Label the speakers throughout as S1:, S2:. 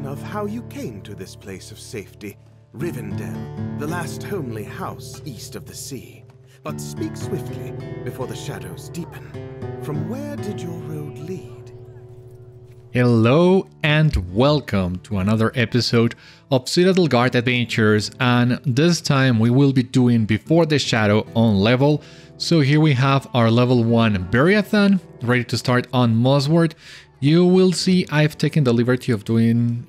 S1: of how you came to this place of safety, Rivendell, the last homely house east of the sea. But speak swiftly before the shadows deepen. From where did your road lead?
S2: Hello and welcome to another episode of Citadel Guard Adventures, and this time we will be doing Before the Shadow on level. So here we have our level 1 Beriathan, ready to start on Mossward. You will see I've taken the liberty of doing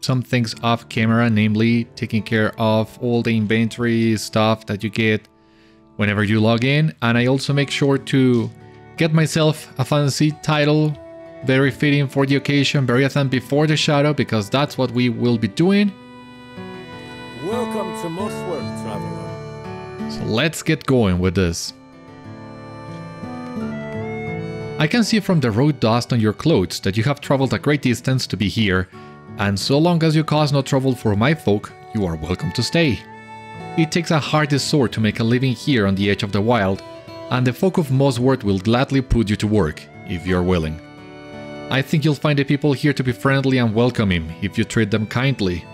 S2: some things off camera, namely taking care of all the inventory stuff that you get whenever you log in, and I also make sure to get myself a fancy title, very fitting for the occasion, Beriathan Before the Shadow, because that's what we will be doing.
S3: Welcome to Mossward, traveler.
S2: So let's get going with this. I can see from the road dust on your clothes that you have traveled a great distance to be here, and so long as you cause no trouble for my folk, you are welcome to stay. It takes a hardy sword to make a living here on the edge of the wild, and the folk of Mossward will gladly put you to work, if you're willing. I think you'll find the people here to be friendly and welcoming if you treat them kindly.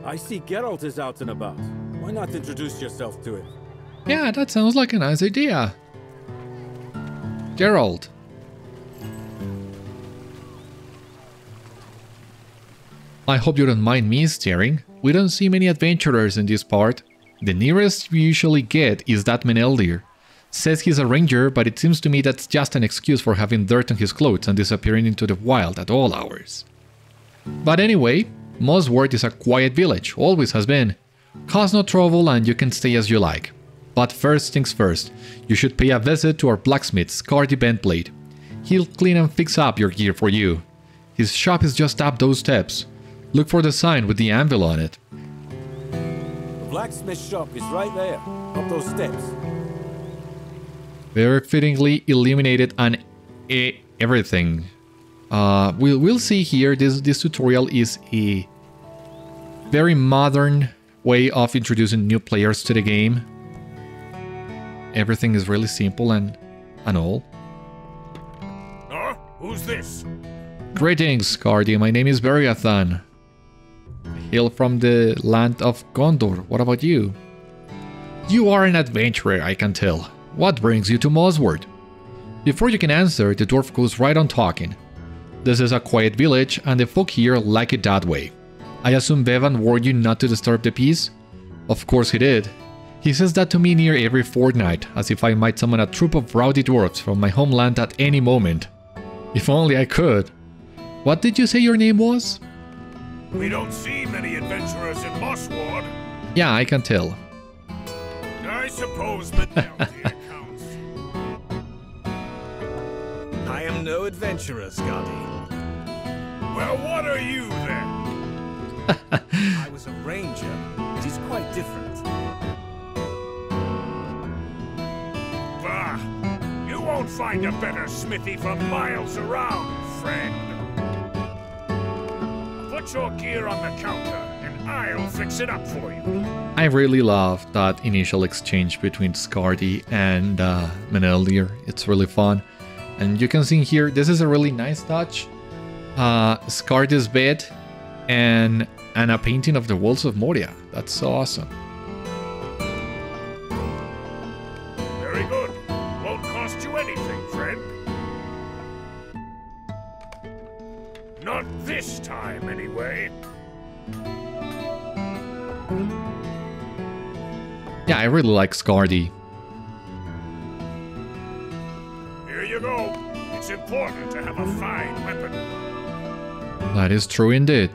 S3: I see Geralt is out and about. Why not introduce yourself to him?
S2: Yeah, that sounds like a nice idea. Geralt. I hope you don't mind me staring. We don't see many adventurers in this part. The nearest we usually get is that Meneldir. Says he's a ranger, but it seems to me that's just an excuse for having dirt on his clothes and disappearing into the wild at all hours. But anyway, Mossward is a quiet village, always has been. Cause no trouble and you can stay as you like. But first things first, you should pay a visit to our blacksmith, Scardy Bentblade. He'll clean and fix up your gear for you. His shop is just up those steps. Look for the sign with the anvil on it.
S3: The blacksmith shop is right there, up those steps.
S2: Very fittingly illuminated and everything. We'll see here, this tutorial is a very modern way of introducing new players to the game. Everything is really simple and all.
S4: Who's this?
S2: Greetings, Scardy. My name is Beriathan. Hail from the land of Gondor. What about you? You are an adventurer, I can tell. What brings you to Mossward? Before you can answer, the dwarf goes right on talking. This is a quiet village, and the folk here like it that way. I assume Bevan warned you not to disturb the peace? Of course he did. He says that to me near every fortnight, as if I might summon a troop of rowdy dwarfs from my homeland at any moment. If only I could. What did you say your name was?
S4: We don't see many adventurers in Mossward.
S2: Yeah, I can tell.
S4: I suppose Meneldir counts.
S5: I am no adventurer, Scardy.
S4: Well, what are you then?
S5: I was a ranger. It is quite different.
S4: Bah! You won't find a better smithy for miles around, friend. Put your gear on the counter, and I'll fix it up for you.
S2: I really love that initial exchange between Scardy and Meneldir. It's really fun. And you can see here, this is a really nice touch. Scardy's bed and a painting of the walls of Moria. That's so awesome.
S4: Very good. Won't cost you anything, friend. Not this time, anyway.
S2: Yeah, I really like Scardy.
S4: Here you go. It's important to have a fine weapon.
S2: That is true indeed.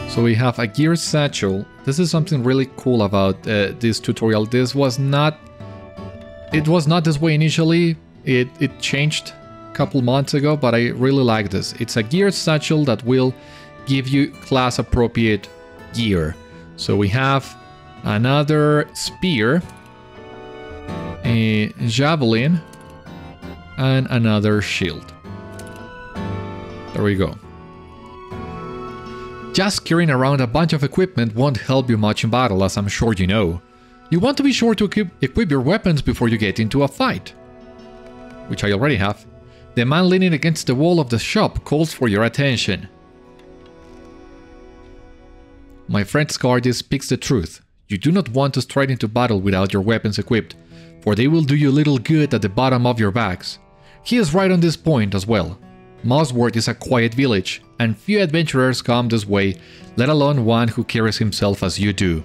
S2: So we have a gear satchel. This is something really cool about this tutorial. It was not this way initially. It changed a couple months ago, but I really like this. It's a gear satchel that will give you class appropriate gear. So we have another spear, a javelin, and another shield. There we go. Just carrying around a bunch of equipment won't help you much in battle, as I'm sure you know. You want to be sure to equip your weapons before you get into a fight. Which I already have. The man leaning against the wall of the shop calls for your attention. My friend Scardy speaks the truth. You do not want to stride into battle without your weapons equipped, for they will do you little good at the bottom of your backs. He is right on this point as well. Mossward is a quiet village, and few adventurers come this way, let alone one who carries himself as you do.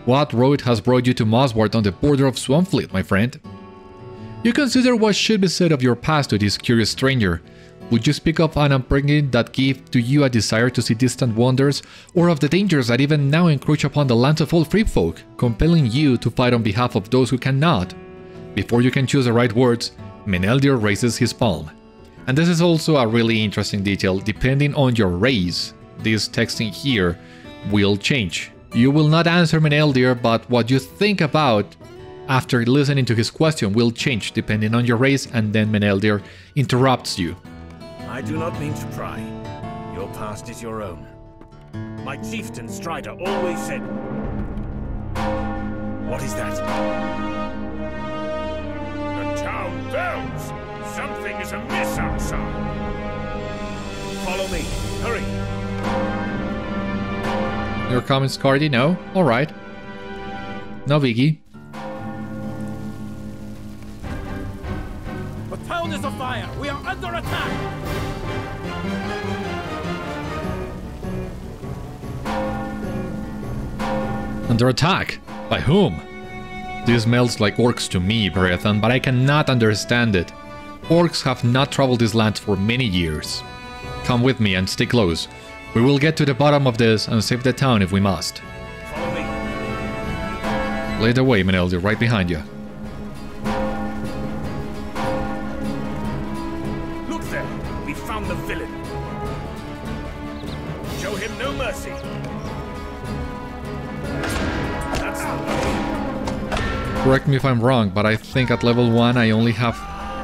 S2: What road has brought you to Mossward on the border of Swanfleet, my friend? You consider what should be said of your past to this curious stranger. Would you speak of an upbringing that gave to you a desire to see distant wonders, or of the dangers that even now encroach upon the lands of all free folk, compelling you to fight on behalf of those who cannot? Before you can choose the right words, Meneldir raises his palm. And this is also a really interesting detail. Depending on your race, this texting here will change. You will not answer Meneldir, but what you think about after listening to his question will change depending on your race, and then Meneldir interrupts you.
S5: I do not mean to pry. Your past is your own. My chieftain Strider always said... What is that?
S4: The town bells! Something is amiss outside.
S5: Follow me. Hurry.
S2: Your comments, Cardi? No? Alright. No biggie.
S5: The town is afire. We are under attack.
S2: Under attack? By whom? This smells like orcs to me, Beriathan, but I cannot understand it. Orcs have not traveled this land for many years. Come with me and stay close. We will get to the bottom of this and save the town if we must.
S5: Follow me.
S2: Lead the way, Meneldir, right behind you.
S5: Look there. We found the villain. Show him no mercy. That's the way.
S2: Correct me if I'm wrong, but I think at level 1 I only have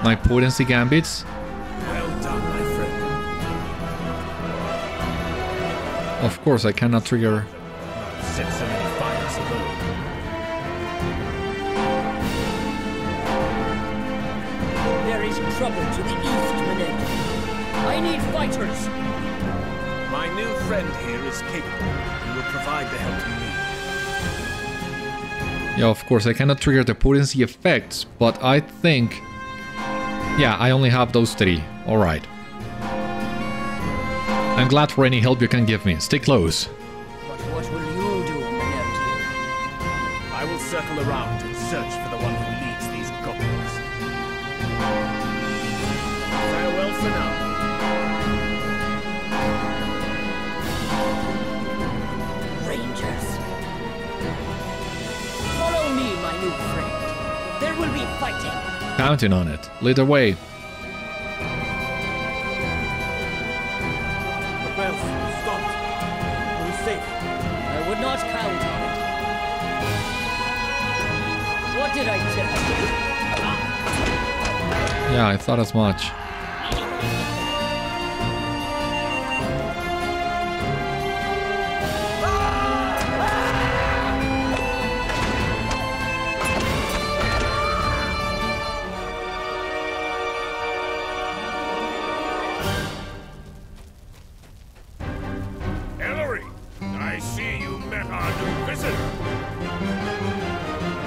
S2: my potency gambits.
S5: Well done, my friend.
S2: Of course, I cannot trigger.
S5: Set so many fires alone.
S6: There is trouble to the east, Meneldir. I need fighters.
S5: My new friend here is capable. He will provide the help you need.
S2: Yeah, of course, I cannot trigger the potency effects, but I think... Yeah, I only have those 3. Alright. I'm glad for any help you can give me. Stay close.
S6: But what will you do, Meneldir?
S5: I will circle around and search for the one who leads these goblins. Farewell for now.
S6: Rangers. Follow me, my new friend. There will be fighting.
S2: Counting on it. Lead the way.
S5: The bells stopped. Are we safe?
S6: I would not count on it. What did I tell you?
S2: Yeah, I thought as much.
S4: I see you met our new visitor.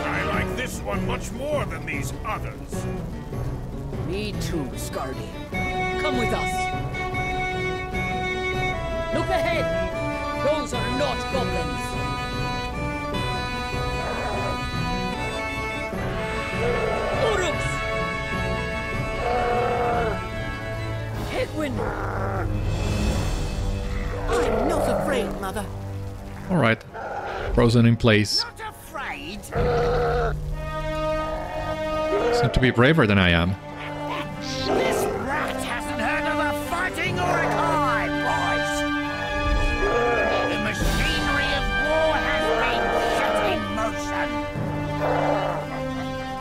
S4: I like this one much more than these others.
S6: Me too, Scardy. Come with us. Look ahead. Those are not goblins. Uruks! Headwind!
S7: I'm not afraid, Mother.
S2: Alright. Frozen in place.
S7: Not afraid?
S2: Seem to be braver than I am.
S7: This rat hasn't heard of a fighting Uruk-hai, boys! The machinery of war has been set in motion.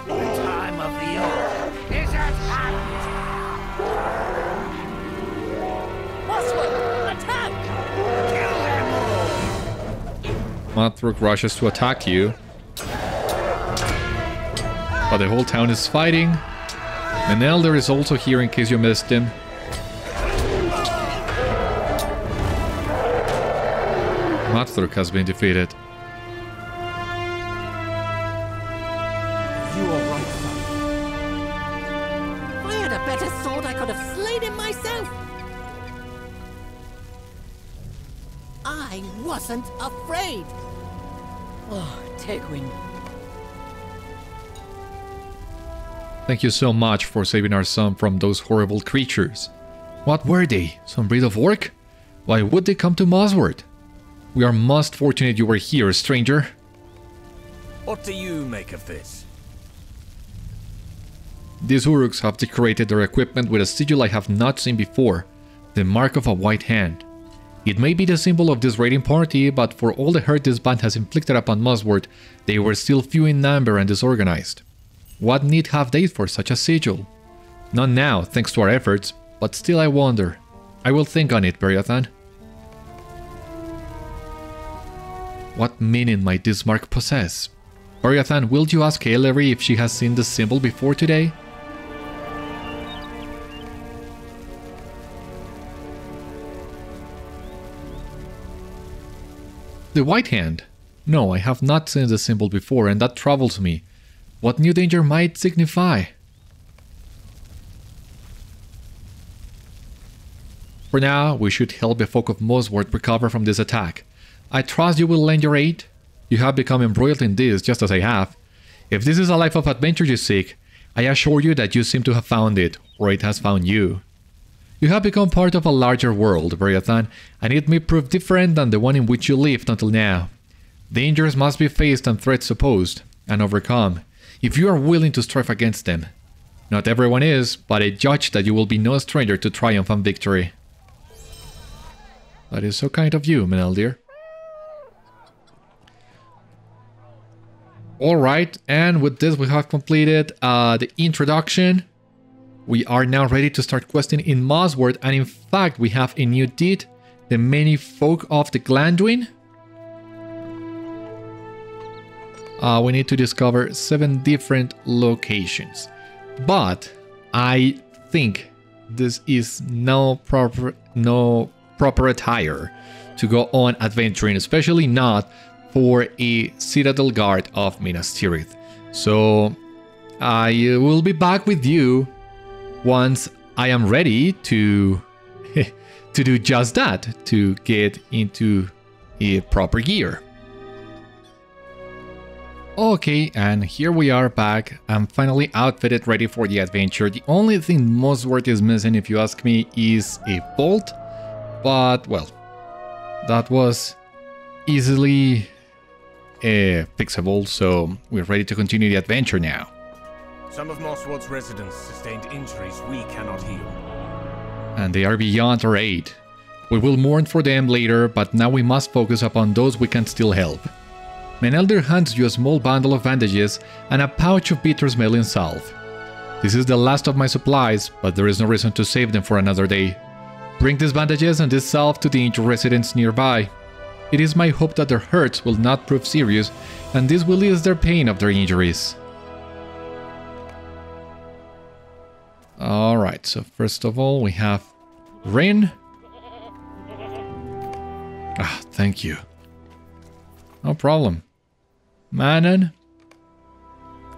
S7: The time of the Orc is at hand.
S6: Mossward, attack!
S7: Kill them all!
S2: Mothrook rushes to attack you. But the whole town is fighting. Meneldir is also here in case you missed him. Mossward has been defeated.
S3: You all right, son?
S6: If I had a better sword, I could have slain him myself. I wasn't afraid. Oh, Tegwin.
S2: Thank you so much for saving our son from those horrible creatures. What were they? Some breed of orc? Why would they come to Mossward? We are most fortunate you were here, stranger.
S5: What do you make of this?
S2: These Uruks have decorated their equipment with a sigil I have not seen before, the mark of a white hand. It may be the symbol of this raiding party, but for all the hurt this band has inflicted upon Mossward, they were still few in number and disorganized. What need have they for such a sigil? Not now, thanks to our efforts, but still I wonder. I will think on it, Beriathan. What meaning might this mark possess? Beriathan, will you ask Ellery if she has seen the symbol before today? The white hand? No, I have not seen the symbol before, and that troubles me. What new danger might signify? For now, we should help the folk of Mossward recover from this attack. I trust you will lend your aid. You have become embroiled in this, just as I have. If this is a life of adventure you seek, I assure you that you seem to have found it, or it has found you. You have become part of a larger world, Beriathan, and it may prove different than the one in which you lived until now. Dangers must be faced and threats opposed, and overcome, if you are willing to strive against them. Not everyone is, but I judge that you will be no stranger to triumph and victory. That is so kind of you, Meneldir. Alright, and with this we have completed the introduction. We are now ready to start questing in Mossward, and in fact we have a new deed, the many folk of the Glandwin. We need to discover 7 different locations, but I think this is no proper attire to go on adventuring, especially not for a Citadel Guard of Minas Tirith. So I will be back with you once I am ready to to do just that, to get into a proper gear. Okay, and here we are back. I'm finally outfitted, ready for the adventure. The only thing Mossward is missing, if you ask me, is a bolt. But, well, that was easily fixable, so we're ready to continue the adventure now.
S5: Some of Mossward's residents sustained injuries we cannot heal.
S2: And they are beyond our aid. We will mourn for them later, but now we must focus upon those we can still help. Meneldir hands you a small bundle of bandages and a pouch of bitter-smelling salve. This is the last of my supplies, but there is no reason to save them for another day. Bring these bandages and this salve to the injured residents nearby. It is my hope that their hurts will not prove serious, and this will ease their pain of their injuries. Alright, so first of all we have Rin. Ah, thank you. No problem. Manon.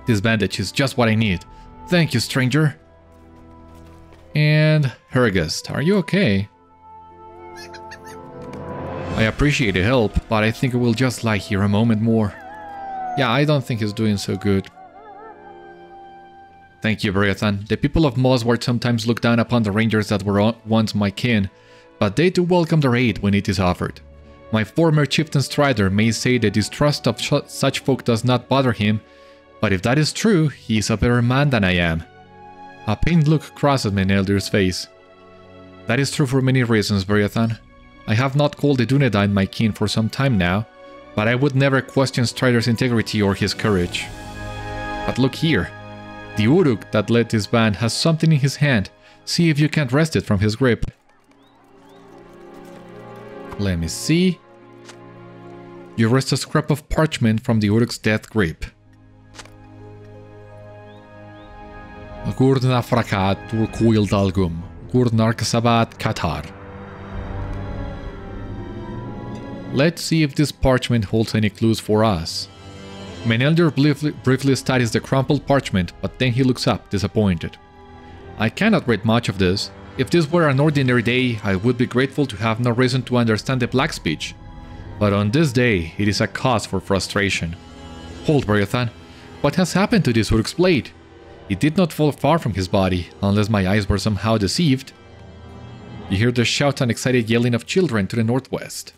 S2: This bandage is just what I need. Thank you, stranger. And Hergest, are you okay? I appreciate the help, but I think I will just lie here a moment more. Yeah, I don't think he's doing so good. Thank you, Beriathan. The people of Mossward sometimes look down upon the rangers that were once my kin, but they do welcome their aid when it is offered. My former chieftain Strider may say the distrust of such folk does not bother him, but if that is true, he is a better man than I am. A pained look crosses Meneldir's face. That is true for many reasons, Beriathan. I have not called the Dunedain my kin for some time now, but I would never question Strider's integrity or his courage. But look here. The Uruk that led this band has something in his hand. See if you can't wrest it from his grip. Let me see. You wrest a scrap of parchment from the Uruk's death grip. Look Gurna Frakat Turkuil Dalgum, Gurnark Sabat Katar. Let's see if this parchment holds any clues for us. Meneldir briefly studies the crumpled parchment, but then he looks up, disappointed. I cannot read much of this. If this were an ordinary day, I would be grateful to have no reason to understand the black speech. But on this day, it is a cause for frustration. Hold, Beriathan. What has happened to this Uruk's blade? It did not fall far from his body, unless my eyes were somehow deceived. You hear the shouts and excited yelling of children to the northwest.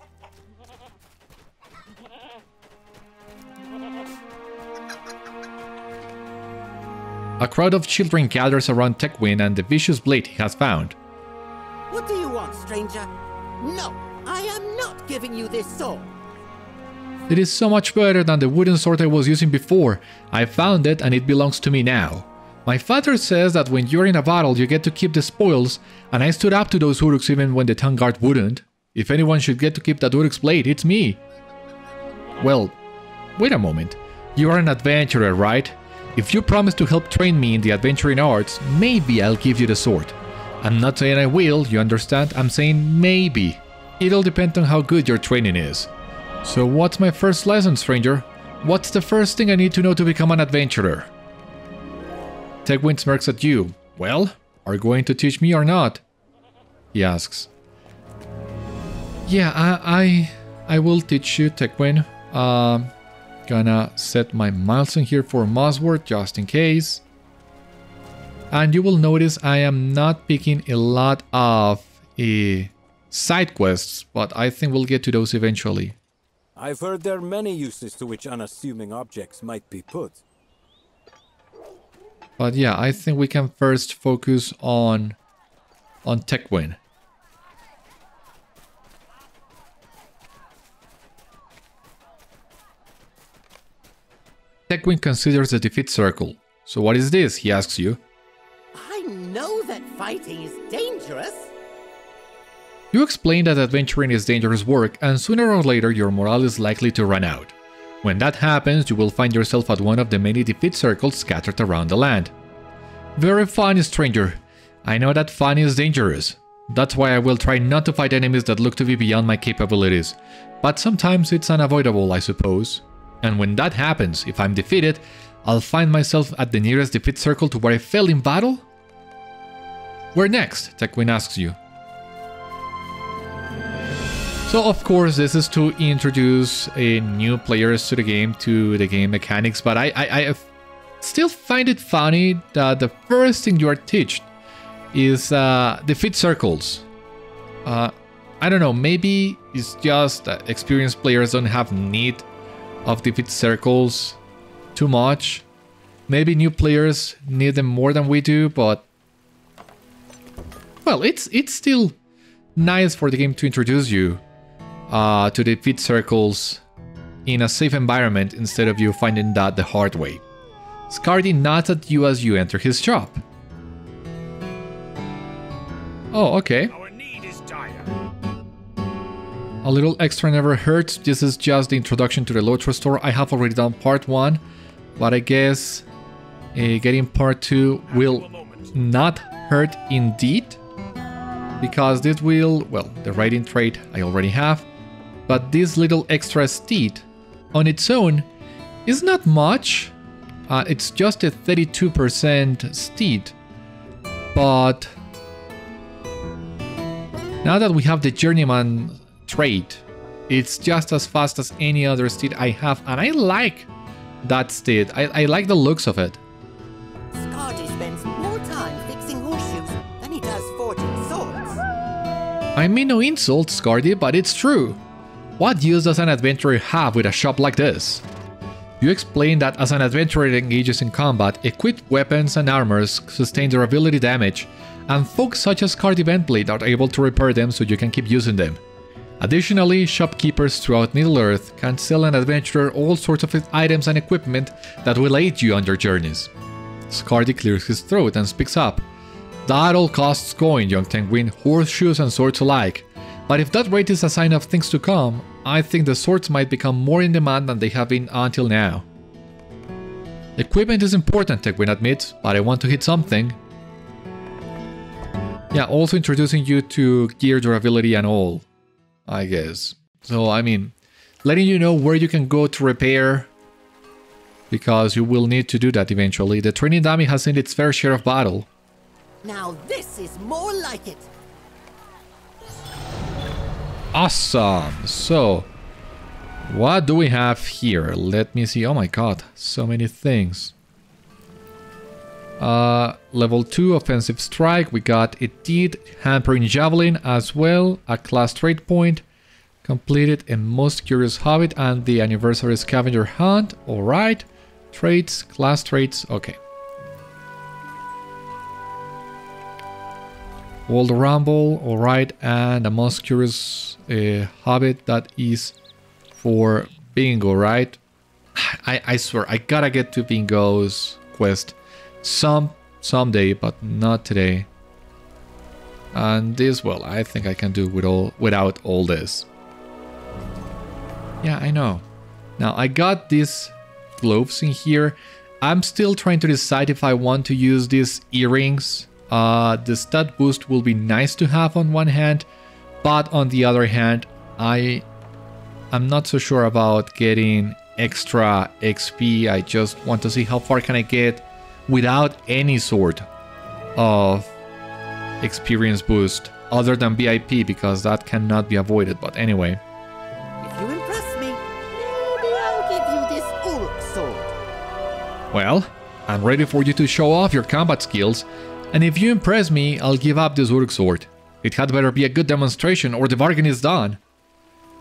S2: A crowd of children gathers around Tecwyn and the vicious blade he has found.
S8: What do you want, stranger? No, I am not giving you this sword.
S2: It is so much better than the wooden sword I was using before. I found it and it belongs to me now. My father says that when you're in a battle you get to keep the spoils, and I stood up to those Uruks even when the town guard wouldn't. If anyone should get to keep that Uruk's blade, it's me. Well, wait a moment. You are an adventurer, right? If you promise to help train me in the adventuring arts, maybe I'll give you the sword. I'm not saying I will, you understand? I'm saying maybe. It'll depend on how good your training is. So what's my first lesson, stranger? What's the first thing I need to know to become an adventurer? Tecwyn smirks at you. Well, are you going to teach me or not? He asks. Yeah, I will teach you, Tecwyn. Gonna set my milestone here for Mossward just in case. And you will notice I am not picking a lot of side quests, but I think we'll get to those eventually.
S3: I've heard there are many uses to which unassuming objects might be put.
S2: But yeah, I think we can first focus on Tecwyn. Tecwyn considers the defeat circle. So what is this? He asks you.
S8: I know that fighting is dangerous.
S2: You explain that adventuring is dangerous work, and sooner or later your morale is likely to run out. When that happens, you will find yourself at one of the many defeat circles scattered around the land. Very funny, stranger. I know that fun is dangerous. That's why I will try not to fight enemies that look to be beyond my capabilities. But sometimes it's unavoidable, I suppose. And when that happens, if I'm defeated, I'll find myself at the nearest defeat circle to where I fell in battle? Where next? Tecwyn asks you. So of course this is to introduce new players to the game mechanics, but I still find it funny that the first thing you are taught is defeat circles. I don't know, maybe it's just that experienced players don't have need of defeat circles too much. Maybe new players need them more than we do, but well, it's still nice for the game to introduce you to defeat circles in a safe environment instead of you finding that the hard way. Scardy nods at you as you enter his shop. Oh, okay.
S4: Our need is dire.
S2: A little extra never hurts. This is just the introduction to the LOTRO store. I have already done part 1, but I guess getting part 2 will not hurt indeed. Because this will, well, the riding trait I already have, but this little extra steed on its own is not much. It's just a 32% steed, but now that we have the journeyman trait, it's just as fast as any other steed I have, and I like that steed. I like the looks of it.
S8: Scardy spends more time fixing horseshoes than he does forging swords.
S2: I mean no insult, Scardy, but it's true. What use does an adventurer have with a shop like this? You explain that as an adventurer engages in combat, equipped weapons and armors sustain durability damage, and folks such as Scardy Ventblade are able to repair them so you can keep using them. Additionally, shopkeepers throughout Middle-earth can sell an adventurer all sorts of items and equipment that will aid you on your journeys. Scardy clears his throat and speaks up. That all costs coin, young Tecwyn, horseshoes and swords alike. But if that rate is a sign of things to come, I think the swords might become more in demand than they have been until now. Equipment is important, Tecwyn admits, but I want to hit something. Yeah, also introducing you to gear durability and all, I guess. So, I mean, letting you know where you can go to repair, because you will need to do that eventually. The training dummy has seen its fair share of battle.
S8: Now this is more like it.
S2: Awesome. So, what do we have here? Let me see. Oh my god, so many things. Level 2 offensive strike. We got a Teed, hampering javelin as well. A class trait point. Completed a most curious hobbit and the anniversary scavenger hunt. Alright. Traits, class traits. Okay. World Rumble. Alright. And a most curious hobbit that is for bingo, right? I swear, I gotta get to bingo's quest someday, but not today. And this, well, I think I can do without all this. Yeah, I know. Now, I got these gloves in here. I'm still trying to decide if I want to use these earrings. The stat boost will be nice to have on one hand, but on the other hand, I'm not so sure about getting extra XP. I just want to see how far can I get without any sort of experience boost other than VIP, because that cannot be avoided. But anyway.
S8: If you impress me, maybe I'll give you this Uruk sword.
S2: Well, I'm ready for you to show off your combat skills, and if you impress me, I'll give up this Uruk sword. It had better be a good demonstration or the bargain is done.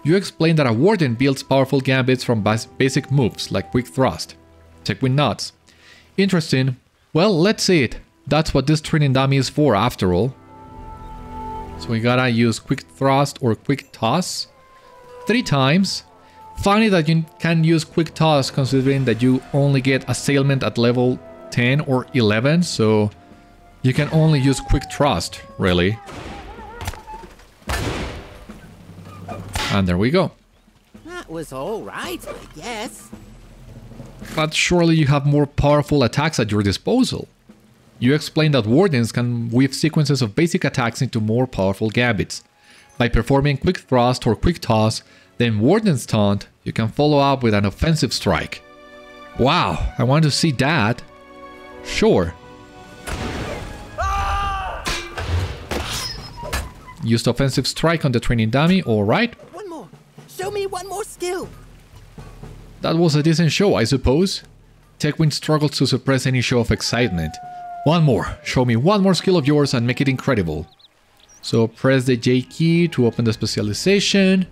S2: You explained that a Warden builds powerful gambits from basic moves like quick thrust. Check with nuts. Interesting. Well, let's see it. That's what this training dummy is for, after all. So we gotta use quick thrust or quick toss 3 times. Funny that you can use quick toss considering that you only get assailment at level 10 or 11, so you can only use quick thrust, really. And there we go.
S8: That was alright, I guess.
S2: But surely you have more powerful attacks at your disposal. You explained that Wardens can weave sequences of basic attacks into more powerful gambits. By performing quick thrust or quick toss, then Warden's taunt, you can follow up with an offensive strike. Wow, I want to see that. Sure. Used offensive strike on the training dummy, alright.
S8: One more. Show me one more skill.
S2: That was a decent show, I suppose. Techwind struggles to suppress any show of excitement. One more. Show me one more skill of yours and make it incredible. So press the J key to open the specialization.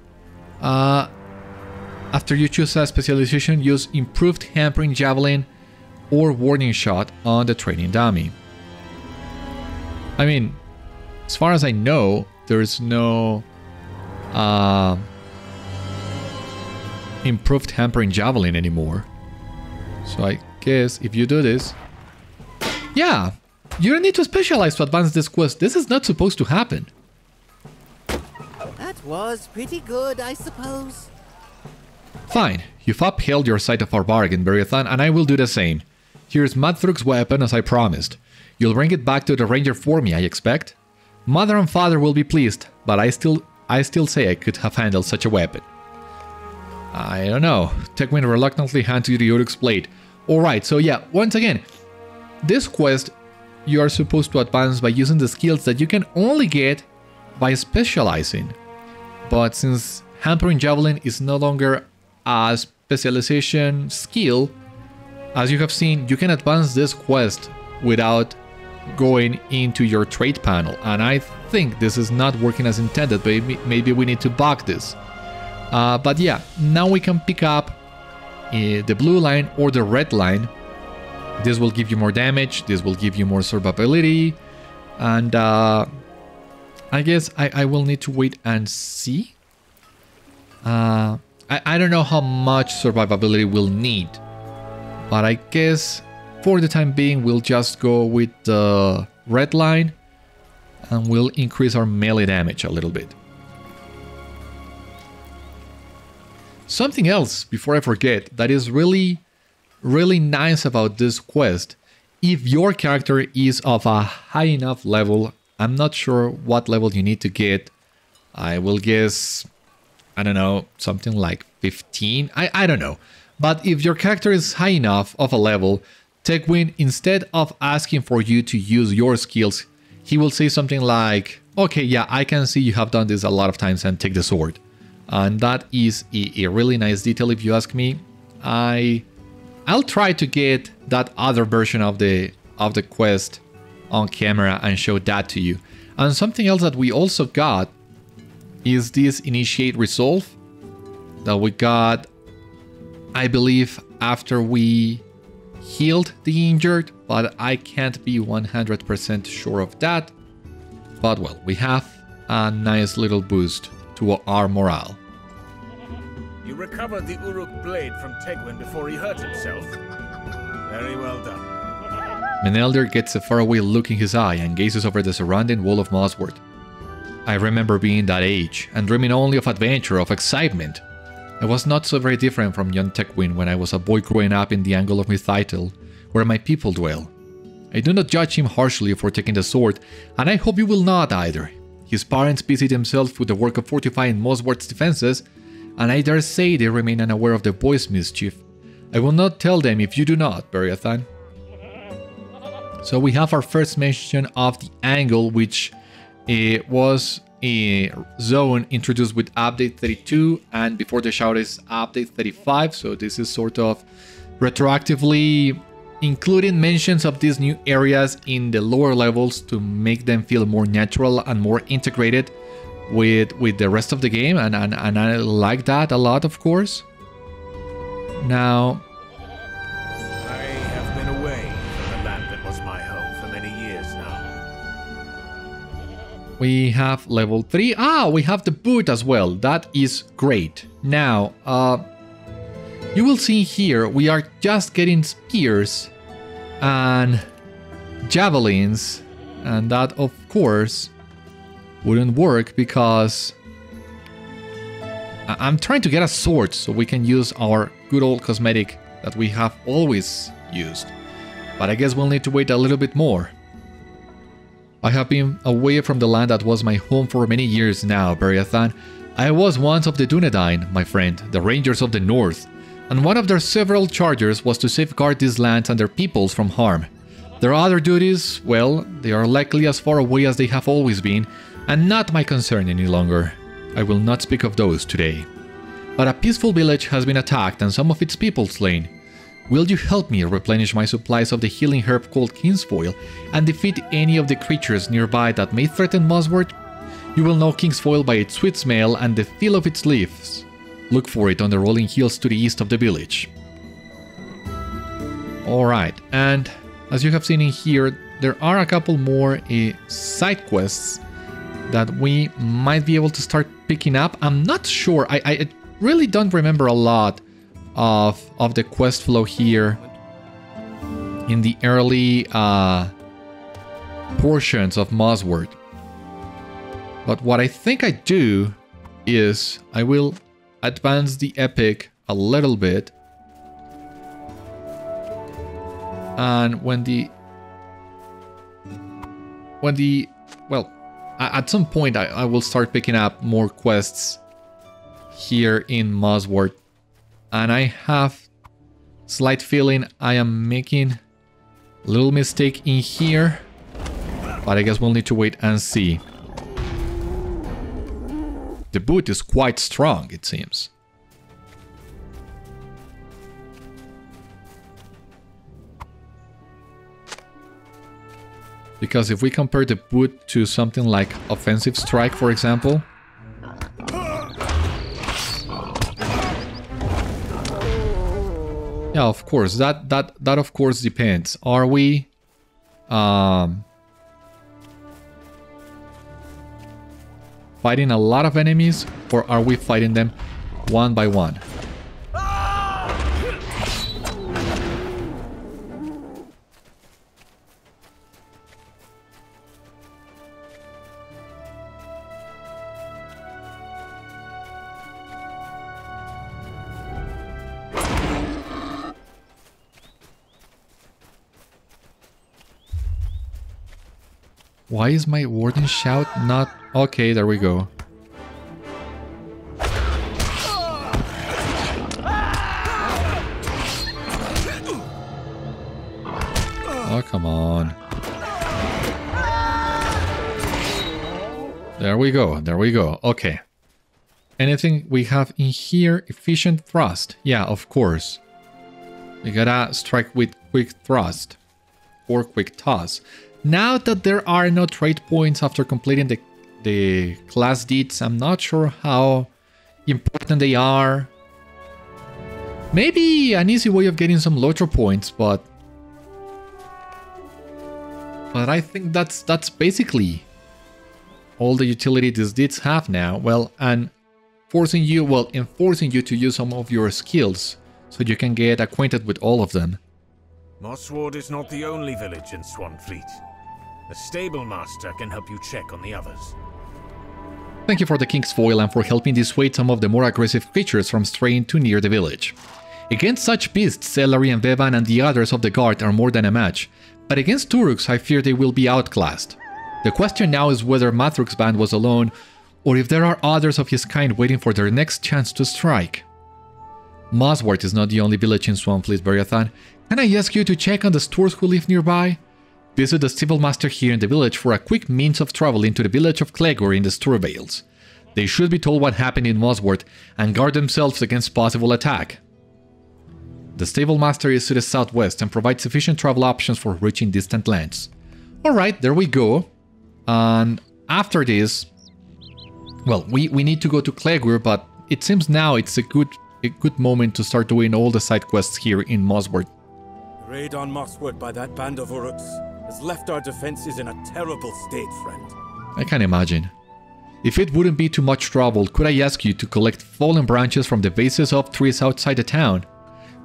S2: After you choose a specialization, use improved hampering javelin or warning shot on the training dummy. I mean, as far as I know, there's no improved hampering javelin anymore. So I guess if you do this, yeah, you don't need to specialize to advance this quest. This is not supposed to happen.
S8: That was pretty good, I suppose.
S2: Fine, you've upheld your side of our bargain, Beriathan, and I will do the same. Here's Madthrug's weapon as I promised. You'll bring it back to the ranger for me, I expect. Mother and father will be pleased, but I still say I could have handled such a weapon. I don't know. Techwind reluctantly hands you the Uruk's blade. Alright, so yeah, once again, this quest you are supposed to advance by using the skills that you can only get by specializing. But since hampering javelin is no longer a specialization skill, as you have seen, you can advance this quest without going into your trait panel, and I think this is not working as intended. Maybe we need to bug this. But yeah, now we can pick up the blue line or the red line. This will give you more damage, this will give you more survivability, and I guess I will need to wait and see. I don't know how much survivability we'll need, but I guess for the time being we'll just go with the red line and we'll increase our melee damage a little bit. Something else, before I forget, that is really nice about this quest, if your character is of a high enough level I'm not sure what level you need to get. I will guess, I don't know, something like 15. I don't know. But if your character is high enough of a level, Tegwin, instead of asking for you to use your skills, he will say something like, okay, yeah, I can see you have done this a lot of times, and take the sword. And that is a really nice detail if you ask me. I'll try to get that other version of the quest on camera and show that to you. And something else that we also got is this Initiate Resolve that we got, I believe, after we healed the injured, but I can't be 100% sure of that. But well, we have a nice little boost to our morale.
S5: You recovered the Uruk blade from Tegwin before he hurt himself. Very well done.
S2: Meneldir gets a faraway look in his eye and gazes over the surrounding wall of Mossward. I remember being that age and dreaming only of adventure, of excitement. I was not so very different from young Tegwin when I was a boy growing up in the angle of my Citadel, where my people dwell. I do not judge him harshly for taking the sword, and I hope you will not either. His parents busied themselves with the work of fortifying Mossward's defenses, and I dare say they remain unaware of the boy's mischief. I will not tell them if you do not, Beriathan. So we have our first mention of the angle, which was a zone introduced with update 32, and before the shout is update 35, so this is sort of retroactively including mentions of these new areas in the lower levels to make them feel more natural and more integrated with the rest of the game, and I like that a lot, of course. Now,
S5: I have been away from the land that was my home for many years now.
S2: we have level 3. We have the boot as well. That is great. Now, you will see here we are just getting spears and javelins, and that of course wouldn't work because I'm trying to get a sword so we can use our good old cosmetic that we have always used. But I guess we'll need to wait a little bit more. I have been away from the land that was my home for many years now, Beriathan. I was once of the Dunedain, my friend, the Rangers of the North, and one of their several charges was to safeguard these lands and their peoples from harm. Their other duties, well, they are likely as far away as they have always been, and not my concern any longer. I will not speak of those today. But a peaceful village has been attacked and some of its people slain. Will you help me replenish my supplies of the healing herb called Kingsfoil and defeat any of the creatures nearby that may threaten Mossward? You will know Kingsfoil by its sweet smell and the feel of its leaves. Look for it on the rolling hills to the east of the village. Alright, and as you have seen in here, there are a couple more side quests that we might be able to start picking up. I'm not sure, I really don't remember a lot of the quest flow here in the early portions of Mossward. But what I think I do is I will advance the epic a little bit, and well, at some point I will start picking up more quests here in Mossward, and I have slight feeling I am making a little mistake in here, but I guess we'll need to wait and see. The boot is quite strong, it seems. Because if we compare the boot to something like offensive strike, for example, yeah, of course, that of course depends. Are we fighting a lot of enemies, or are we fighting them one by one? Why is my Warden shout not... Okay, there we go. Oh, come on. There we go, there we go. Okay. Anything we have in here? Efficient thrust. Yeah, of course. We gotta strike with quick thrust. Or quick toss. Now that there are no trade points after completing the class deeds, I'm not sure how important they are. Maybe an easy way of getting some LOTRO points, but I think that's basically all the utility these deeds have now. Well, and enforcing you to use some of your skills so you can get acquainted with all of them.
S5: Mossward is not the only village in Swanfleet. The stable master can help you check on the others.
S2: Thank you for the King's Foil and for helping dissuade some of the more aggressive creatures from straying too near the village. Against such beasts, Celery and Bevan and the others of the guard are more than a match, but against Uruks I fear they will be outclassed. The question now is whether Mathruk's band was alone, or if there are others of his kind waiting for their next chance to strike. Mossward is not the only village in Swanfleet, Beriathan. Can I ask you to check on the stores who live nearby? Visit the stable master here in the village for a quick means of travel into the village of Clegor in the Store Vales. They should be told what happened in Mossward and guard themselves against possible attack. The stable master is to the southwest and provides sufficient travel options for reaching distant lands. Alright, there we go. And after this, well, we need to go to Clegor, but it seems now it's a good moment to start doing all the side quests here in Mossward.
S3: The raid on Mossward by that band of Uruks has left our defenses in a terrible state, friend.
S2: I can imagine. If it wouldn't be too much trouble, could I ask you to collect fallen branches from the bases of trees outside the town?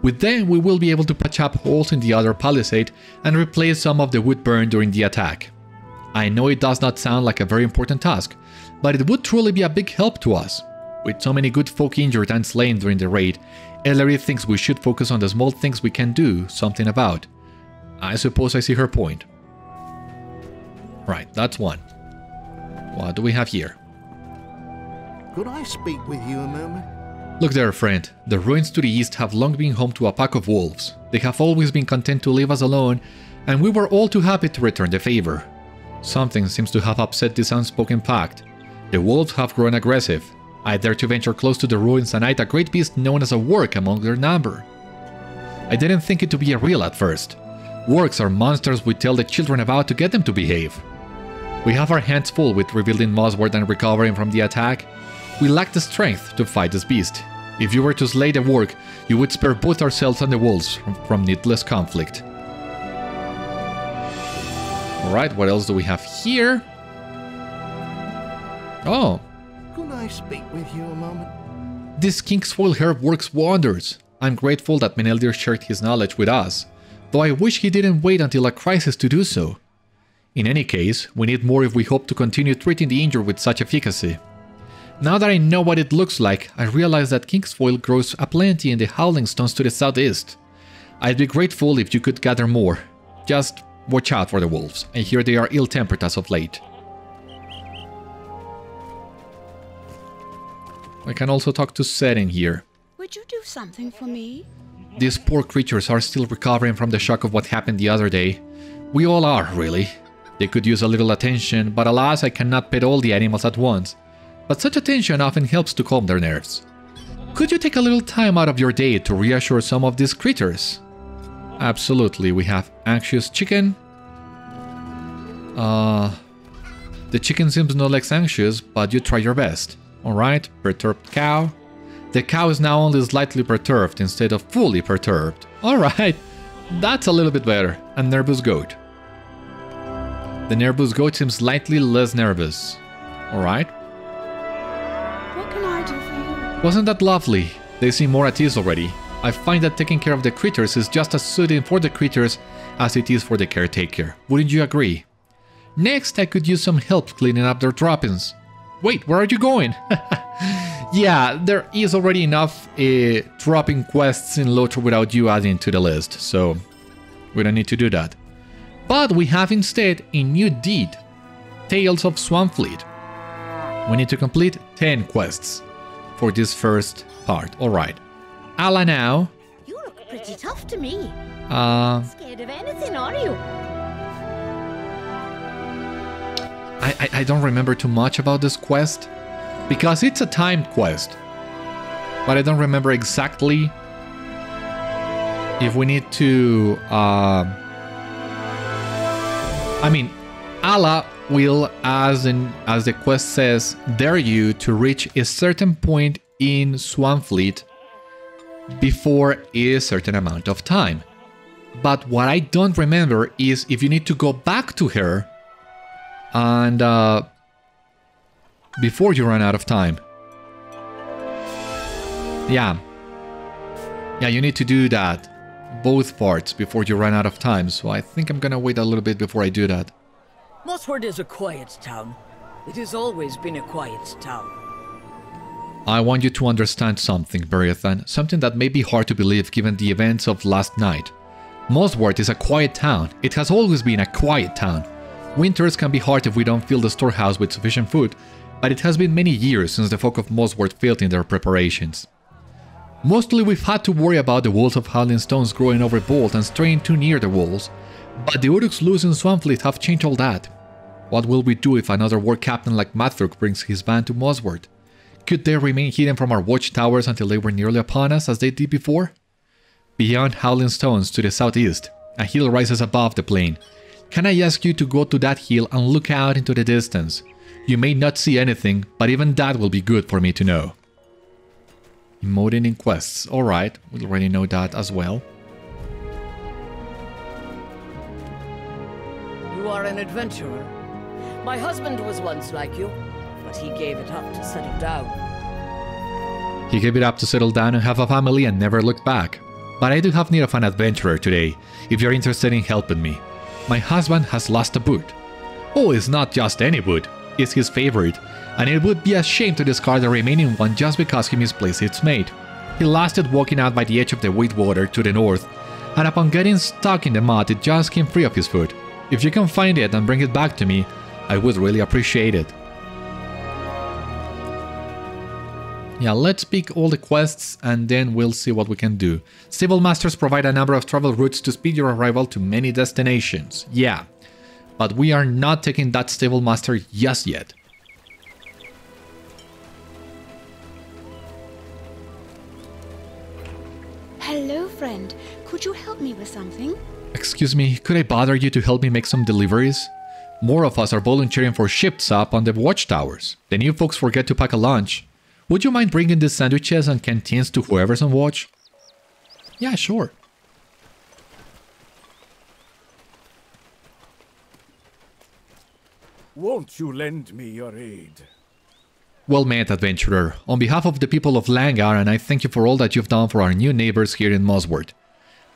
S2: With them, we will be able to patch up holes in the other palisade and replace some of the wood burned during the attack. I know it does not sound like a very important task, but it would truly be a big help to us. With so many good folk injured and slain during the raid, Ellery thinks we should focus on the small things we can do something about. I suppose I see her point. Right, that's one. What do we have here?
S9: Could I speak with you a moment?
S2: Look there, friend. The ruins to the east have long been home to a pack of wolves. They have always been content to leave us alone, and we were all too happy to return the favor. Something seems to have upset this unspoken pact. The wolves have grown aggressive. I dare to venture close to the ruins and eyed a great beast known as a Warg among their number. I didn't think it to be real at first. Wargs are monsters we tell the children about to get them to behave. We have our hands full with rebuilding Mossward and recovering from the attack. We lack the strength to fight this beast. If you were to slay the Warg, you would spare both ourselves and the wolves from needless conflict. Alright, what else do we have here? Oh.
S9: Could I speak with you a moment?
S2: This King's Foil herb works wonders. I'm grateful that Meneldir shared his knowledge with us, though I wish he didn't wait until a crisis to do so. In any case, we need more if we hope to continue treating the injured with such efficacy. Now that I know what it looks like, I realize that King's Foil grows aplenty in the Howling Stones to the southeast. I'd be grateful if you could gather more. Just watch out for the wolves. I hear they are ill-tempered as of late. I can also talk to Seren here.
S10: Would you do something for me?
S2: These poor creatures are still recovering from the shock of what happened the other day. We all are, really. They could use a little attention, but alas, I cannot pet all the animals at once. But such attention often helps to calm their nerves. Could you take a little time out of your day to reassure some of these creatures? Absolutely, we have anxious chicken. The chicken seems no less anxious, but you try your best. Alright, perturbed cow. The cow is now only slightly perturbed instead of fully perturbed. Alright, that's a little bit better. And nervous goat. The nervous goat seems slightly less nervous. Alright.
S10: What can I do for you?
S2: Wasn't that lovely? They seem more at ease already. I find that taking care of the critters is just as soothing for the critters as it is for the caretaker. Wouldn't you agree? Next, I could use some help cleaning up their droppings. Wait, where are you going? Yeah, there is already enough dropping quests in LOTRO without you adding to the list, so we don't need to do that. But we have instead a new deed. Tales of Swanfleet. We need to complete 10 quests for this first part. Alright. Alla now.
S7: You look pretty tough to me. Scared of anything, are you?
S2: I don't remember too much about this quest, because it's a timed quest, but I don't remember exactly if we need to... I mean, Alla will, as the quest says, dare you to reach a certain point in Swanfleet before a certain amount of time. But what I don't remember is if you need to go back to her and before you run out of time. Yeah, you need to do that, both parts, before you run out of time. So I think I'm gonna wait a little bit before I do that.
S6: Mossward is a quiet town. It has always been a quiet town.
S2: I want you to understand something, Beriathan, something that may be hard to believe given the events of last night. Mossward is a quiet town. It has always been a quiet town. Winters can be hard if we don't fill the storehouse with sufficient food, but it has been many years since the folk of Mossward failed in their preparations. Mostly we've had to worry about the walls of howling stones growing overbold and straying too near the walls, but the Uruks loose in Swanfleet have changed all that. What will we do if another war captain like Mathruk brings his band to Mossward? Could they remain hidden from our watchtowers until they were nearly upon us as they did before? Beyond howling stones to the southeast, a hill rises above the plain. Can I ask you to go to that hill and look out into the distance? You may not see anything, but even that will be good for me to know. Emoting in quests. Alright, we already know that as well.
S6: You are an adventurer. My husband was once like you, but he gave it up to settle down.
S2: He gave it up to settle down and have a family and never looked back. But I do have need of an adventurer today, if you're interested in helping me. My husband has lost a boot. Oh, it's not just any boot, it's his favorite, and it would be a shame to discard the remaining one just because he misplaced its mate. He lost it walking out by the edge of the Water to the north, and upon getting stuck in the mud it just came free of his foot. If you can find it and bring it back to me, I would really appreciate it. Yeah, let's pick all the quests and then we'll see what we can do. Stable Masters provide a number of travel routes to speed your arrival to many destinations. Yeah, but we are not taking that Stable Master just yet.
S10: Hello, friend. Could you help me with something?
S2: Excuse me, could I bother you to help me make some deliveries? More of us are volunteering for shifts up on the watchtowers. The new folks forget to pack a lunch. Would you mind bringing the sandwiches and canteens to whoever's on watch? Yeah, sure.
S4: Won't you lend me your aid?
S2: Well met, adventurer. On behalf of the people of Langaran, I thank you for all that you've done for our new neighbors here in Mossward.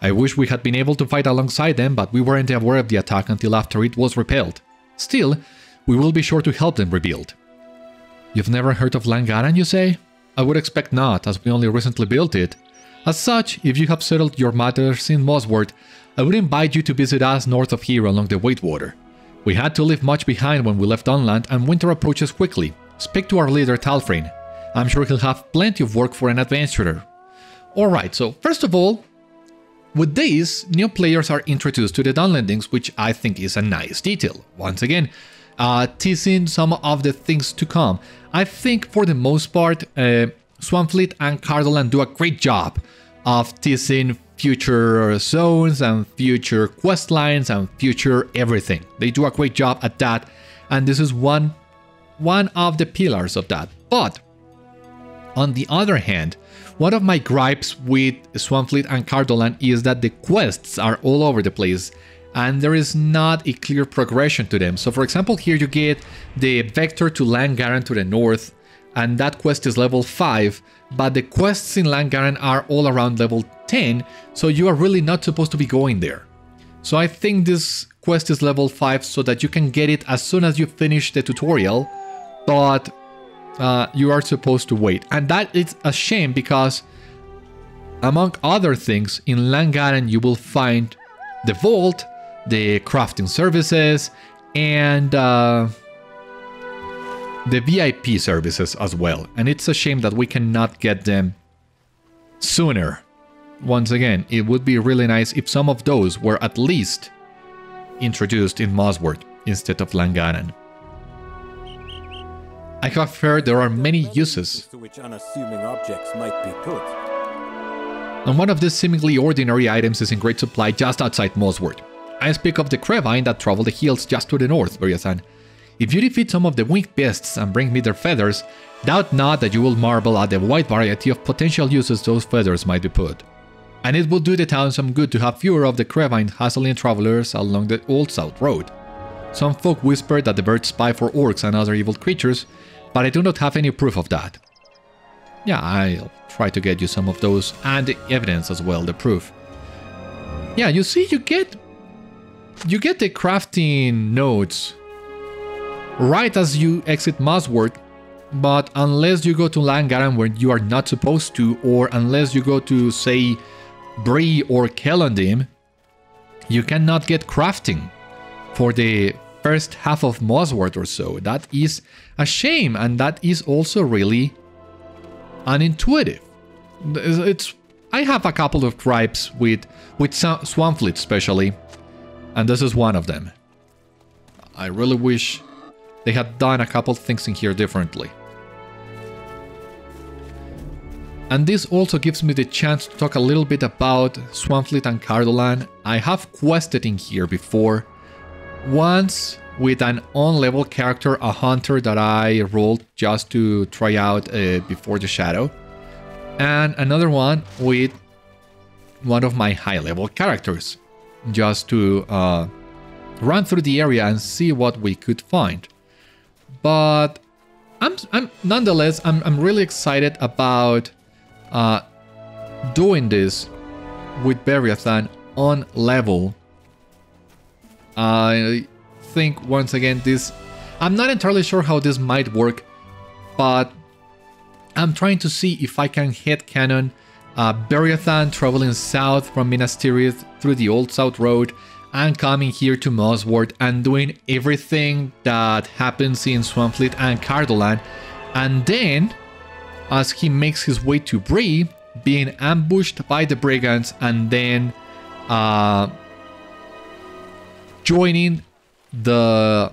S2: I wish we had been able to fight alongside them, but we weren't aware of the attack until after it was repelled. Still, we will be sure to help them rebuild. You've never heard of Langaran, you say? I would expect not, as we only recently built it. As such, if you have settled your matters in Mossward, I would invite you to visit us north of here along the Water. We had to leave much behind when we left on land, and winter approaches quickly. Speak to our leader Talfrin. I'm sure he'll have plenty of work for an adventurer. Alright, so first of all, with this, new players are introduced to the Dunlandings, which I think is a nice detail. Once again, teasing some of the things to come. I think for the most part, Swanfleet and Cardolan do a great job of teasing future zones and future quest lines and future everything. They do a great job at that, and this is one of the pillars of that. But on the other hand, one of my gripes with Swanfleet and Cardolan is that the quests are all over the place and there is not a clear progression to them. So for example, here you get the vector to Langaran to the north, and that quest is level 5, but the quests in Langaran are all around level 10, so you are really not supposed to be going there. So I think this quest is level 5 so that you can get it as soon as you finish the tutorial, but you are supposed to wait. And that is a shame because, among other things, in Langaran you will find the vault, the crafting services, and the VIP services as well. And it's a shame that we cannot get them sooner. Once again, it would be really nice if some of those were at least introduced in Mossward instead of Langaran. I have heard there are many uses,
S3: to which unassuming objects might be put.
S2: and one of these seemingly ordinary items is in great supply just outside Mossward. I speak of the Crevine that travel the hills just to the north, Beriathan. If you defeat some of the winged beasts and bring me their feathers, doubt not that you will marvel at the wide variety of potential uses those feathers might be put. And it will do the town some good to have fewer of the Crevine hassling travelers along the Old South Road. Some folk whisper that the birds spy for orcs and other evil creatures, but I do not have any proof of that. Yeah, I'll try to get you some of those, and the evidence as well, the proof. Yeah, you see, you get the crafting nodes right as you exit Mossward, but unless you go to Langaran where you are not supposed to, or unless you go to, say, Bree or Kellandim, you cannot get crafting for the first half of Mossward or so. That is a shame, and that is also really unintuitive. I have a couple of gripes with Swanfleet especially, and this is one of them. I really wish they had done a couple things in here differently. And this also gives me the chance to talk a little bit about Swanfleet and Cardolan. I have quested in here before. Once with an on-level character, a hunter that I rolled just to try out before the shadow. And another one with one of my high-level characters, just to run through the area and see what we could find. But nonetheless, I'm really excited about doing this with Beriathan on level. I think once again I'm not entirely sure how this might work, but I'm trying to see if I can headcanon Beriathan traveling south from Minas Tirith through the Old South Road and coming here to Mossward and doing everything that happens in Swanfleet and Cardolan, and then as he makes his way to Bree, being ambushed by the brigands, and then joining the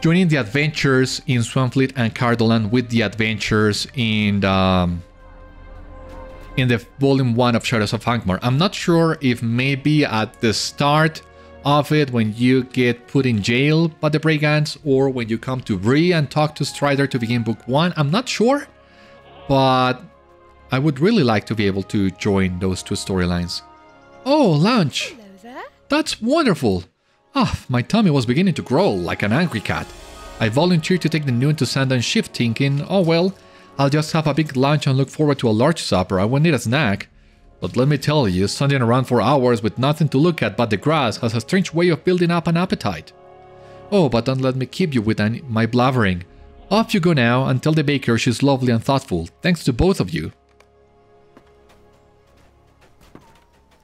S2: adventures in Swanfleet and Cardolan with the adventures in the Volume 1 of Shadows of Angmar. I'm not sure if maybe at the start of it when you get put in jail by the brigands, or when you come to Bree and talk to Strider to begin Book 1. I'm not sure, but I would really like to be able to join those two storylines. Oh, lunch!
S10: Hello there.
S2: That's wonderful! Ah, my tummy was beginning to growl like an angry cat. I volunteered to take the noon to Sandan shift, thinking, oh well, I'll just have a big lunch and look forward to a large supper. I won't need a snack. But let me tell you, standing around for hours with nothing to look at but the grass has a strange way of building up an appetite. Oh, but don't let me keep you with my blabbering. Off you go now and tell the baker she's lovely and thoughtful. Thanks to both of you.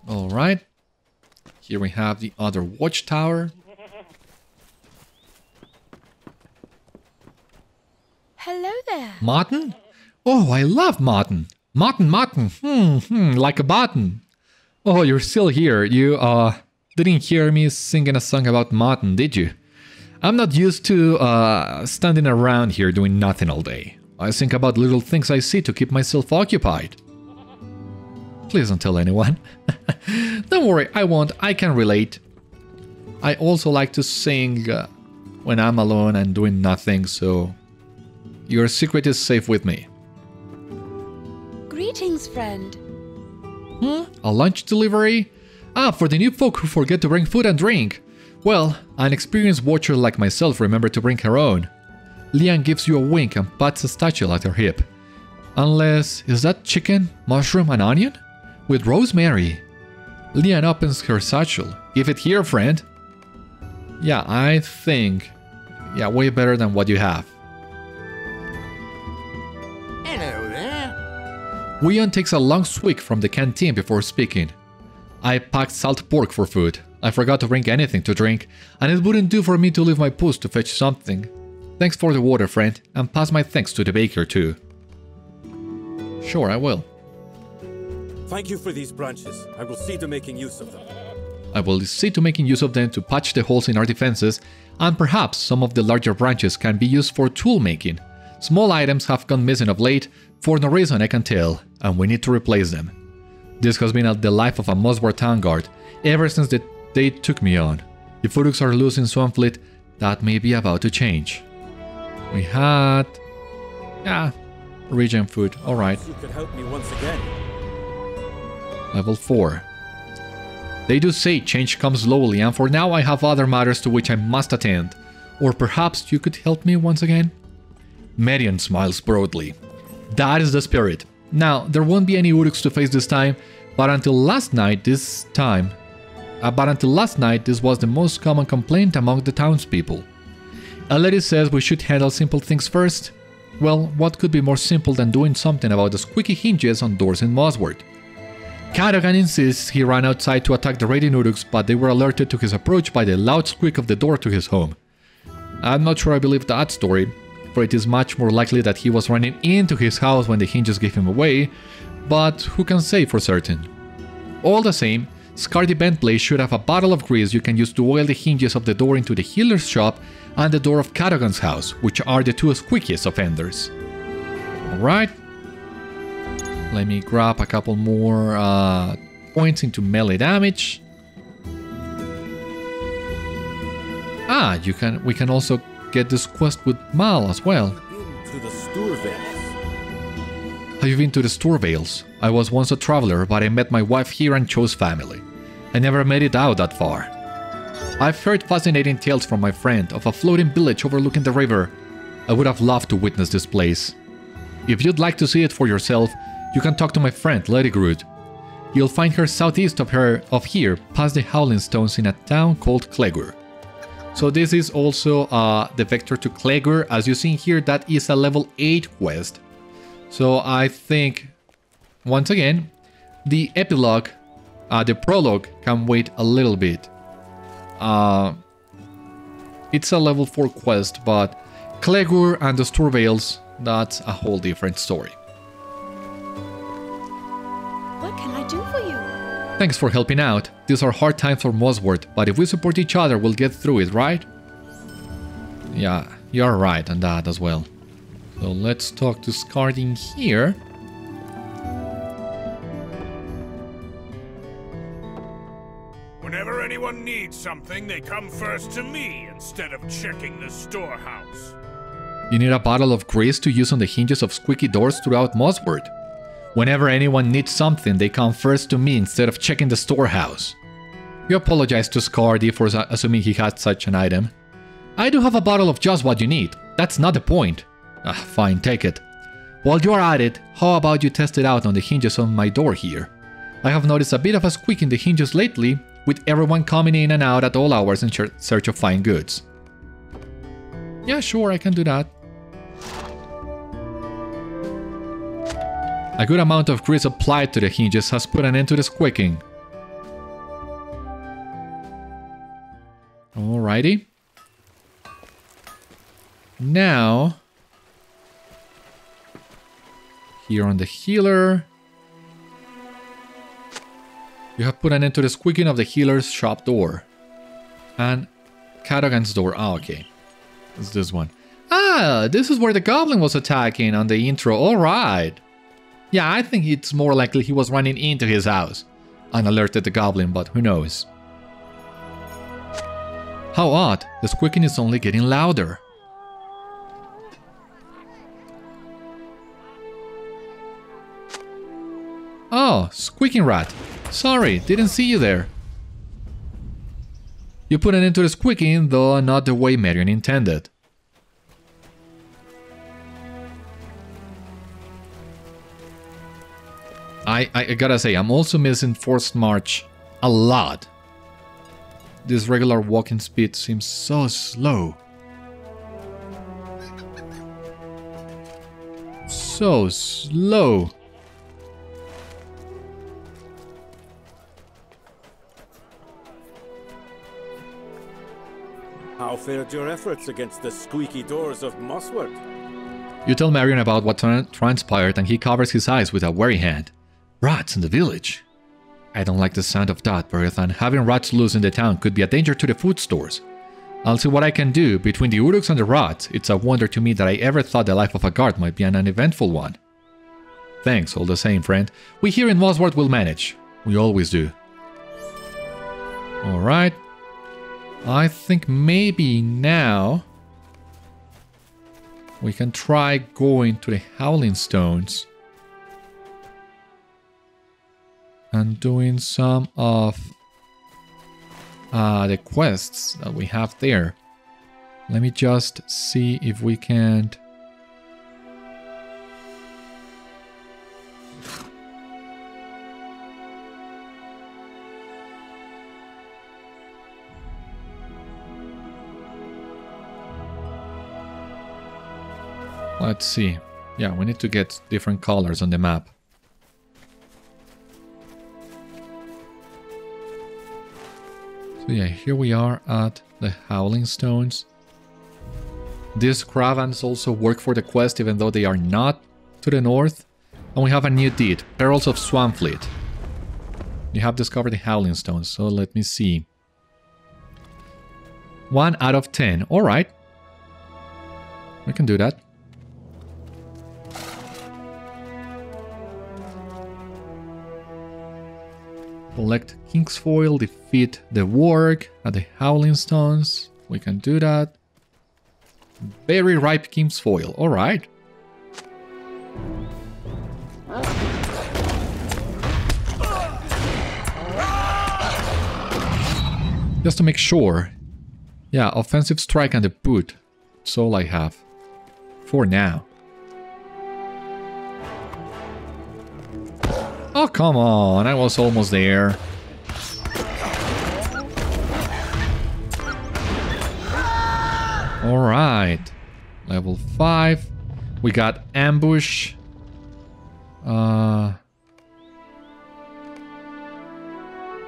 S2: Alright. Here we have the other watchtower.
S10: Hello there.
S2: Martin? Oh, I love Martin. Martin. Like a button. Oh, you're still here. You, didn't hear me singing a song about Martin, did you? I'm not used to, standing around here doing nothing all day. I think about little things I see to keep myself occupied. Please don't tell anyone. Don't worry, I won't. I can relate. I also like to sing when I'm alone and doing nothing, so your secret is safe with me.
S10: Greetings, friend.
S2: A lunch delivery? Ah, for the new folk who forget to bring food and drink. Well, an experienced watcher like myself remembered to bring her own. Lian gives you a wink and pats a statue at her hip. Unless, is that chicken, mushroom and onion? With rosemary. Lian opens her satchel. Give it here, friend. Yeah, I think... yeah, way better than what you have.
S7: Hello there.
S2: Wion takes a long swig from the canteen before speaking. I packed salt pork for food. I forgot to bring anything to drink, and it wouldn't do for me to leave my post to fetch something. Thanks for the water, friend, and pass my thanks to the baker too. Sure, I will.
S3: Thank you for these branches. I will see to making use of them.
S2: I will see to making use of them to patch the holes in our defenses, and perhaps some of the larger branches can be used for tool making. Small items have gone missing of late, for no reason I can tell, and we need to replace them. This has been the life of a Mossward town guard, ever since they took me on. If Uruks are loose in Swanfleet, that may be about to change. We had... yeah, regen food, alright.
S3: You could help me once again.
S2: Level 4. They do say change comes slowly, and for now I have other matters to which I must attend. Or perhaps you could help me once again? Marion smiles broadly. That is the spirit. Now, there won't be any Uruks to face this time, but until last night this was the most common complaint among the townspeople. A lady says we should handle simple things first. Well, what could be more simple than doing something about the squeaky hinges on doors in Mossward? Cadogan insists he ran outside to attack the raiding Uruks, but they were alerted to his approach by the loud squeak of the door to his home. I'm not sure I believe that story, for it is much more likely that he was running into his house when the hinges gave him away, but who can say for certain? All the same, Scardy Bentley should have a bottle of grease you can use to oil the hinges of the door into the healer's shop and the door of Cadogan's house, which are the two squeakiest offenders. Alright. Let me grab a couple more points into melee damage. Ah, we can also get this quest with Mal as well.
S3: To the Sturvales.
S2: Have you been to the Sturvales? I was once a traveler, but I met my wife here and chose family. I never made it out that far. I've heard fascinating tales from my friend of a floating village overlooking the river. I would have loved to witness this place. If you'd like to see it for yourself, you can talk to my friend Lady Groot. You'll find her southeast of here, past the Howling Stones in a town called Cleggur. So this is also the vector to Cleggur. As you see here, that is a level 8 quest. So I think, once again, the epilogue, the prologue can wait a little bit. It's a level 4 quest, but Cleggur and the Sturvales, that's a whole different story.
S10: What can I do for you?
S2: Thanks for helping out. These are hard times for Mossward, but if we support each other, we'll get through it, right? Yeah, you're right on that as well. So let's talk to Scarding here.
S4: Whenever anyone needs something, they come first to me instead of checking the storehouse.
S2: You need a bottle of grease to use on the hinges of squeaky doors throughout Mossward. Whenever anyone needs something, they come first to me instead of checking the storehouse. You apologize to Scardy for assuming he had such an item. I do have a bottle of just what you need. That's not the point. Fine, take it. While you're at it, how about you test it out on the hinges on my door here? I have noticed a bit of a squeak in the hinges lately, with everyone coming in and out at all hours in search of fine goods. Yeah, sure, I can do that. A good amount of grease applied to the hinges has put an end to the squeaking. Alrighty. Now, here on the healer, you have put an end to the squeaking of the healer's shop door. And Cadogan's door. Ah, okay. It's this one. Ah, this is where the goblin was attacking on the intro. Alright. Yeah, I think it's more likely he was running into his house and alerted the goblin, but who knows. How odd, the squeaking is only getting louder. Oh, squeaking rat. Sorry, didn't see you there. You put an end to the squeaking, though not the way Marion intended. I gotta say, I'm also missing Forced March a lot. This regular walking speed seems so slow. So slow.
S3: How fared your efforts against the squeaky doors of Mossward?
S2: You tell Marion about what transpired and he covers his eyes with a wary hand. Rats in the village. I don't like the sound of that, Beriathan. Having rats loose in the town could be a danger to the food stores. I'll see what I can do. Between the Uruks and the rats, it's a wonder to me that I ever thought the life of a guard might be an uneventful one. Thanks, all the same, friend. We here in Mossward will manage. We always do. Alright. I think maybe now we can try going to the Howling Stones and doing some of the quests that we have there. Let me just see if we can... Let's see. Yeah, we need to get different colors on the map. So yeah, here we are at the Howling Stones. These caravans also work for the quest even though they are not to the north. And we have a new deed, Perils of Swanfleet. You have discovered the Howling Stones, so let me see. 1 out of 10. Alright. We can do that. Collect King's Foil, defeat the Warg at the Howling Stones. We can do that. Very ripe King's Foil. Alright. Just to make sure. Yeah, offensive strike and the boot. That's all I have. For now. Oh, come on. I was almost there. Alright. Level 5. We got Ambush.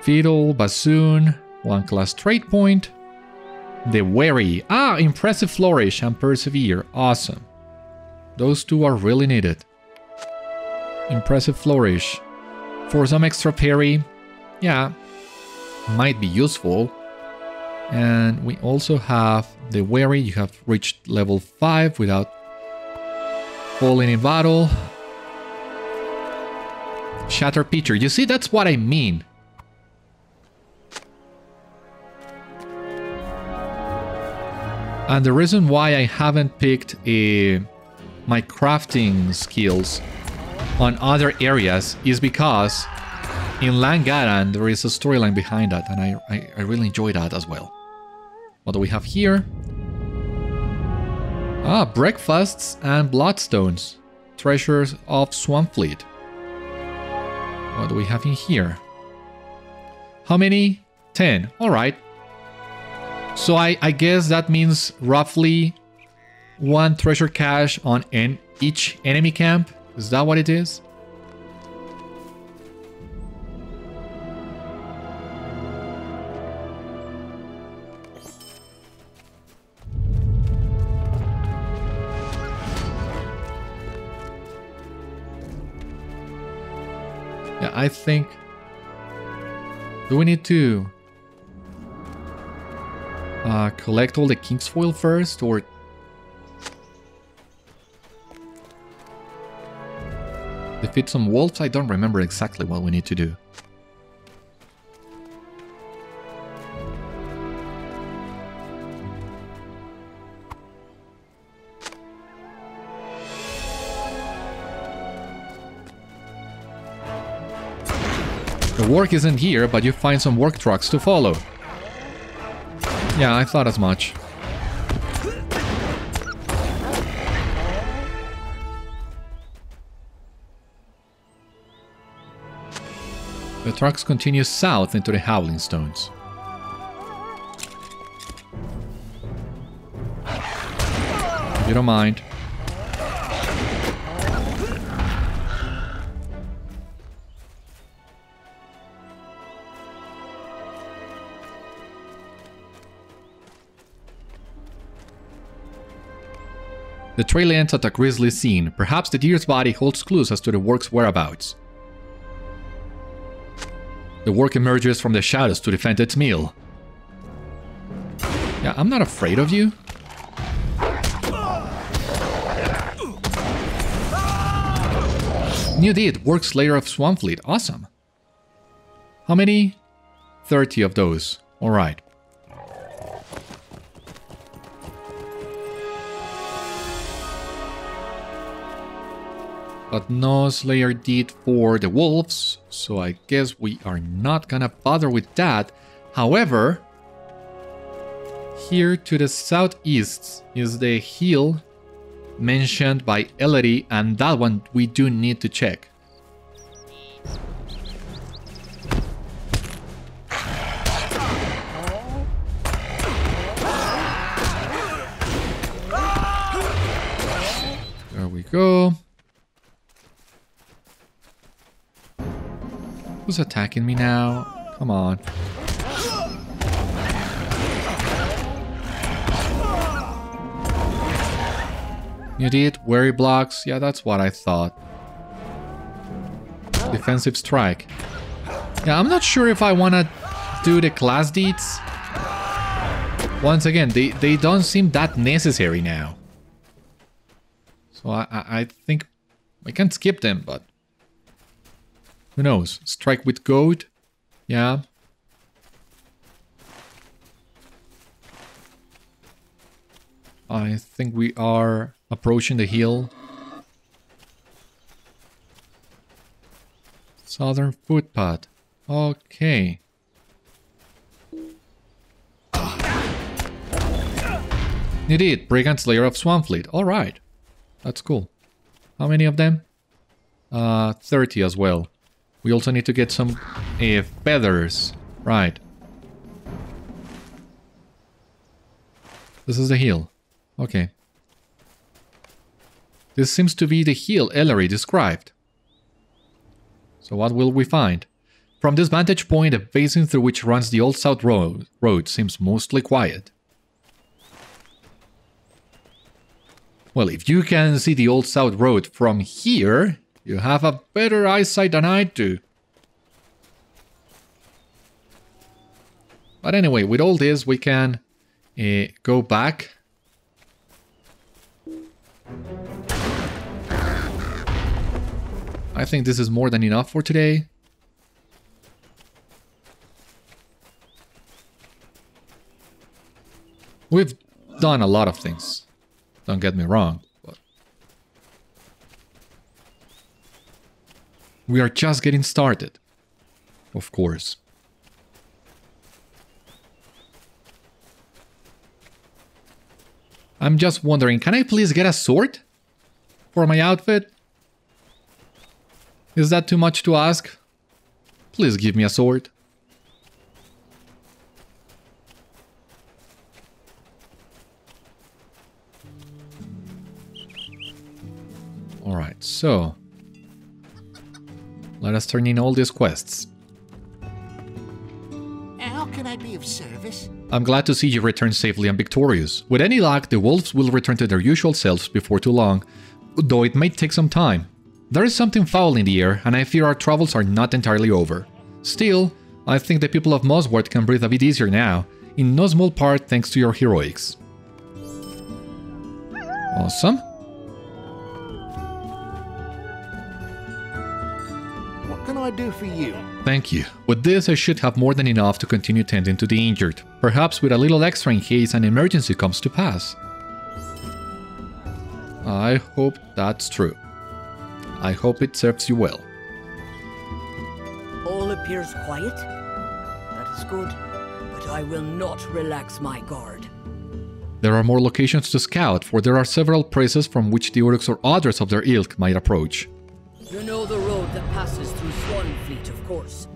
S2: Fiddle, Bassoon. 1 class trait point. The Wary. Ah, Impressive Flourish and Persevere. Awesome. Those two are really needed. Impressive Flourish. For some extra parry, yeah, might be useful. And we also have the Wary. You have reached level 5 without falling in battle. Shatter Pitcher. You see, that's what I mean. And the reason why I haven't picked my crafting skills on other areas is because in Langaran there is a storyline behind that, and I really enjoy that as well. What do we have here? Ah, breakfasts and bloodstones. Treasures of Swanfleet. What do we have in here? How many? 10. Alright. So I guess that means roughly 1 treasure cache on each enemy camp. Is that what it is? Yeah, I think... Do we need to collect all the King's Foil first, or... defeat some wolves? I don't remember exactly what we need to do. The work isn't here, but you find some work trucks to follow. Yeah, I thought as much. The trucks continue south into the Howling Stones. If you don't mind. The trail ends at a grisly scene. Perhaps the deer's body holds clues as to the work's whereabouts. The work emerges from the shadows to defend its meal. Yeah, I'm not afraid of you. New deed, Work Slayer of Swanfleet. Awesome. How many? 30 of those. Alright. But no Slayer deed for the wolves, so I guess we are not gonna bother with that. However, here to the southeast is the hill mentioned by Ellery, and that one we do need to check. There we go. Who's attacking me now? Come on. You did? Worry blocks? Yeah, that's what I thought. Defensive strike. Yeah, I'm not sure if I want to do the class deeds. Once again, they don't seem that necessary now. So I think I can skip them, but... who knows? Strike with goad? Yeah. I think we are approaching the hill. Southern footpath. Okay. Indeed, Brigand Slayer of Swanfleet. Alright. That's cool. How many of them? 30 as well. We also need to get some feathers. Right. This is the hill. Okay. This seems to be the hill Ellery described. So what will we find? From this vantage point, the basin through which runs the Old South Road seems mostly quiet. Well, if you can see the Old South Road from here, you have a better eyesight than I do. But anyway, with all this, we can go back. I think this is more than enough for today. We've done a lot of things. Don't get me wrong, but we are just getting started, of course. I'm just wondering, can I please get a sword for my outfit? Is that too much to ask? Please give me a sword. Alright, so let us turn in all these quests.
S9: How can I be of service?
S2: I'm glad to see you return safely and victorious. With any luck, the wolves will return to their usual selves before too long, though it may take some time. There is something foul in the air, and I fear our troubles are not entirely over. Still, I think the people of Mossward can breathe a bit easier now, in no small part thanks to your heroics. Awesome.
S9: What can I do for you?
S2: Thank you. With this, I should have more than enough to continue tending to the injured. Perhaps with a little extra in case an emergency comes to pass. I hope that's true. I hope it serves you well.
S6: All appears quiet. That is good, but I will not relax my guard.
S2: There are more locations to scout, for there are several places from which the Uruks or others of their ilk might approach.
S6: You know the road that passes through Swanfleet, of course.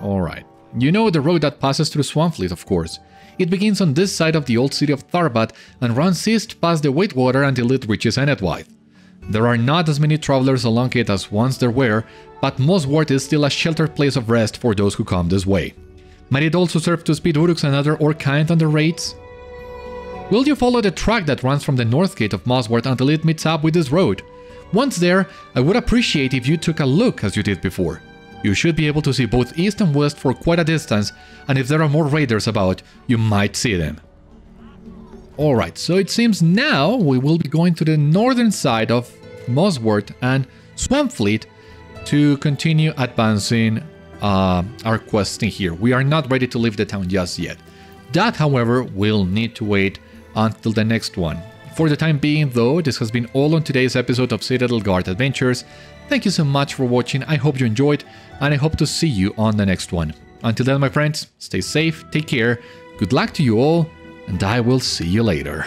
S2: Alright. You know the road that passes through Swanfleet, of course. It begins on this side of the old city of Tharbat and runs east past the Whitewater until it reaches Enedwaith. There are not as many travelers along it as once there were, but Mossward is still a sheltered place of rest for those who come this way. Might it also serve to speed Uruks and other Orc kind on their raids? Will you follow the track that runs from the north gate of Mossward until it meets up with this road? Once there, I would appreciate if you took a look as you did before. You should be able to see both east and west for quite a distance, and if there are more raiders about, you might see them. Alright, so it seems now we will be going to the northern side of Mossward and Swanfleet to continue advancing our questing here. We are not ready to leave the town just yet. That, however, will need to wait until the next one. For the time being, though, this has been all on today's episode of Citadel Guard Adventures. Thank you so much for watching. I hope you enjoyed, and I hope to see you on the next one. Until then, my friends, stay safe, take care, good luck to you all, and I will see you later.